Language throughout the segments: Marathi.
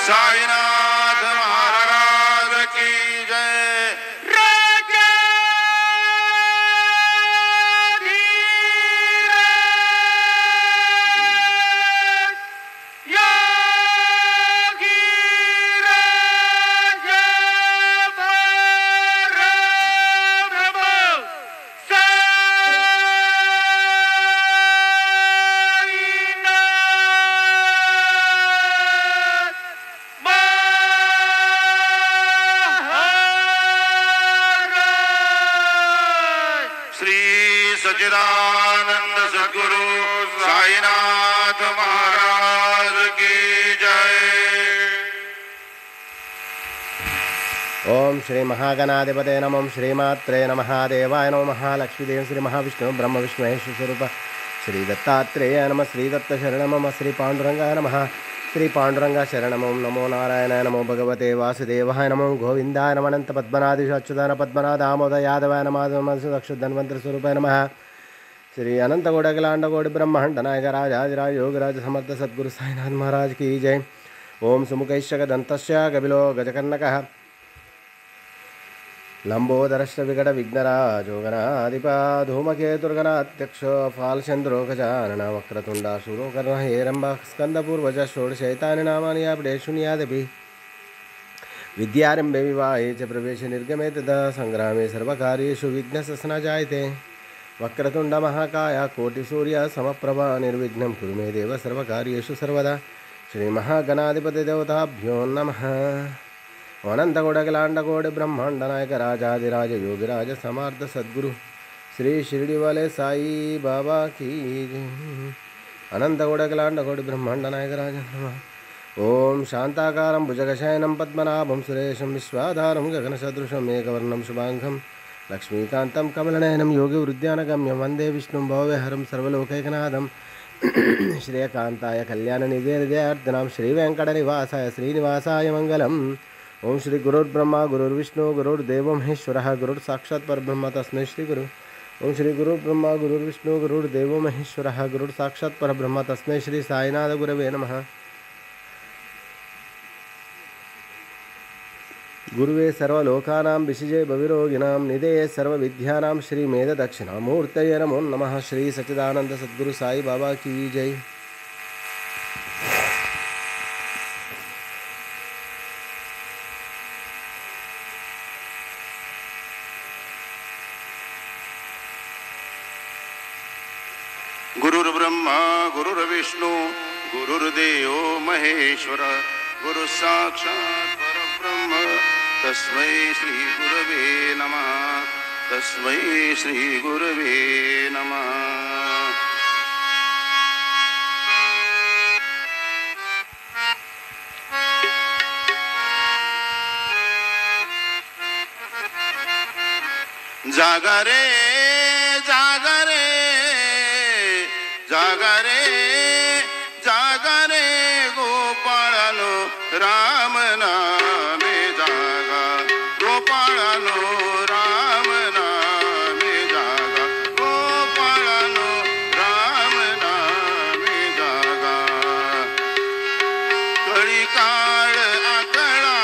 साईनाथ महाराज की जय। सच्चिदानंद सद्गुरु साईनाथ महाराज की जय। ओम श्री महागणाधिपते नमः। श्रीमात्रे नमः। देवाय नमः। महालक्ष्मीदेव श्री महाविष्णु ब्रह्म विष्णु महेश स्वरूप श्री दत्तात्रेय नमः। श्री दत्त शरणं मम। श्री पांडुरंगाय नमः। श्री पांडुरंगा शरणं नमो नारायणाय नमो भगवते वासुदेवाय नमो गोविंदाय नमः। अनंत पद्मनाभीश अच्युतान पद्मनाभ दामोदर यादवाय नमः। दक्ष धन्वंतर स्वरूपाय नमः। श्री अनंत गौड़गलांडगौड़ ब्रह्मांड नायक राजाधिराज योगराज समर्थ सद्गुरु साईनाथ महाराज की जय। ओम सुमुखैश्च दंतस्य कपिलो गजकर्णकः लंबोदरश्च विकट विघ्नराजो गणाधिपा धूमकेतुर्गणाध्यक्ष फालचंद्रो गजानन वक्रतुंडा शूरोकर्ण हेरंबा स्कंदपूर्वज षोडशैतानि नामानि आपडे शून्यादपि विद्यारंभे विवाहे च प्रवेश निर्गमे तदा संग्रामे सर्वकार्येषु विघ्नः न जायते। वक्रतुंड महाकाय कोटिसूर्य समप्रभा निर्विघ्नं कुरु मे देव सर्वकार्येषु सर्वदा। श्री महागणाधिपति देवताभ्यो नमः। अनंतगौड़गलांडगौड़ ब्रह्मांड नायक राजाधिराज योगिराज समार्थ सद्गुरु श्री शिरडी वाले साई बाबा की जय। अनंतगौड़गलांडगौड़ ब्रह्मांड नायक राजा नमः। ओम शांताकारं भुजगशयनं पद्मनाभं सुरेशं विश्वाधारं गगनसदृशं मेघवर्णं शुभांगं लक्ष्मीकान्तं कमलनयनं योगिवृद्धानगम्यं वन्दे विष्णुं भवभयहरं सर्वलोकैकनाथं श्रेयकान्ताय कल्याणनिधेर्दयार्दनां श्रीवेङ्कटनिवासाय श्रीनिवासाय मङ्गलम्। ओम श्री गुरुर्ब्रह्मा गुरुर्विष्णु गुरुर्देवो महेश्वरः गुरुर्साक्षात् परब्रह्म तस्मै श्री गुरु। ओम श्री गुरुर्ब्रह्मा गुरुर्विष्णु गुरुर्देवो महेश्वरः गुरुर्साक्षात् परब्रह्म तस्मै श्री साईनाथ गुरवे नमः। गुरुवे सर्वलोकानां विषजे भविरोगिणां निधये सर्वविद्यानां श्री मेधदक्षिणामूर्तये नमो नमः। श्री सच्चिदानंद सद्गुरु साई बाबा की जय। गुरुर्ब्रह्मा गुरुर्विष्णु गुरुर्देव महेश्वर गुरु साक्षात् परब्रह्म तस्मै श्री गुरवे नमः। तस्मै श्री गुरवे नमः। जागा रे जागा रे जागा रे जागा रे गोपाळानो राम नामे जागा गोपाळानो राम नामे जागा गोपाळानो राम नामे जागा। कळी काळ आकळा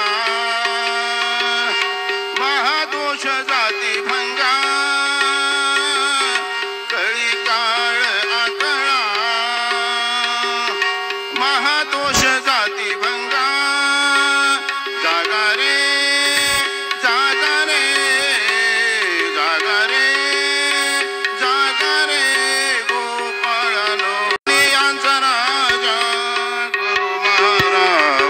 महादोष जाती भंगा कळी काळ आकळा महादोष जाती भंगा। जागा रे जागा रे जागा रे जागा रे गोपाळानो यांचा राजा गुरु महाराज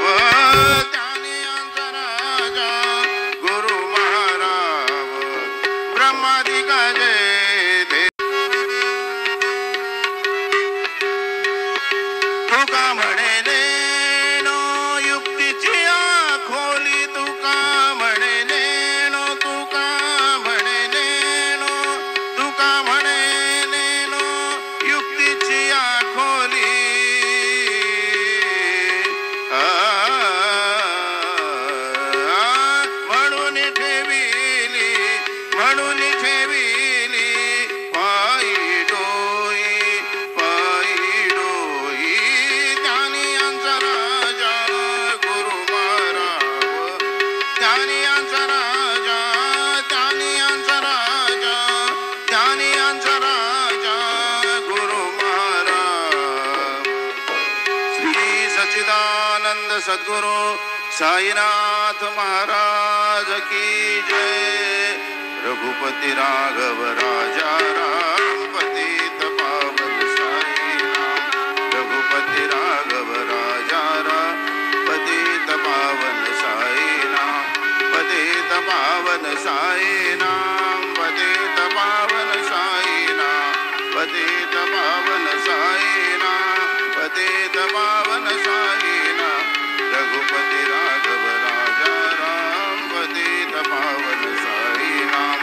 सद्गुरु साईनाथ महाराज की जय। रघुपति राघव राजा राम पतित पावन साई नाम। रघुपति राघव राजा राम पतित पावन साई नाम। पतित पावन साई नाम। पतित पावन साई नाम। पतित पावन साई नाम। पतित पावन साई नाम। रघुपति राघव राजा राम पतित पावन साई नाम।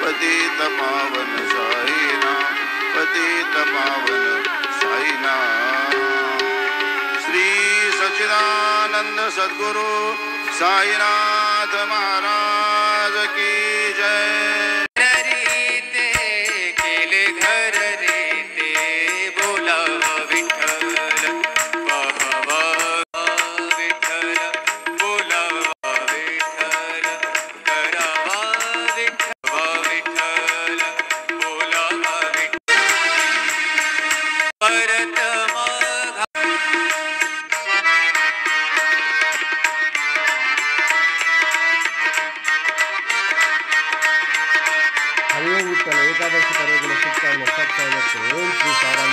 पतित पावन साई नाम। पतित पावन साई नाम। श्री सच्चिदानंद सद्गुरु साईनाथ महाराज की जय। हरि ओम विठ्ठल एकादशी पर्यटन शिक्षण सत्संग ओम श्री साराम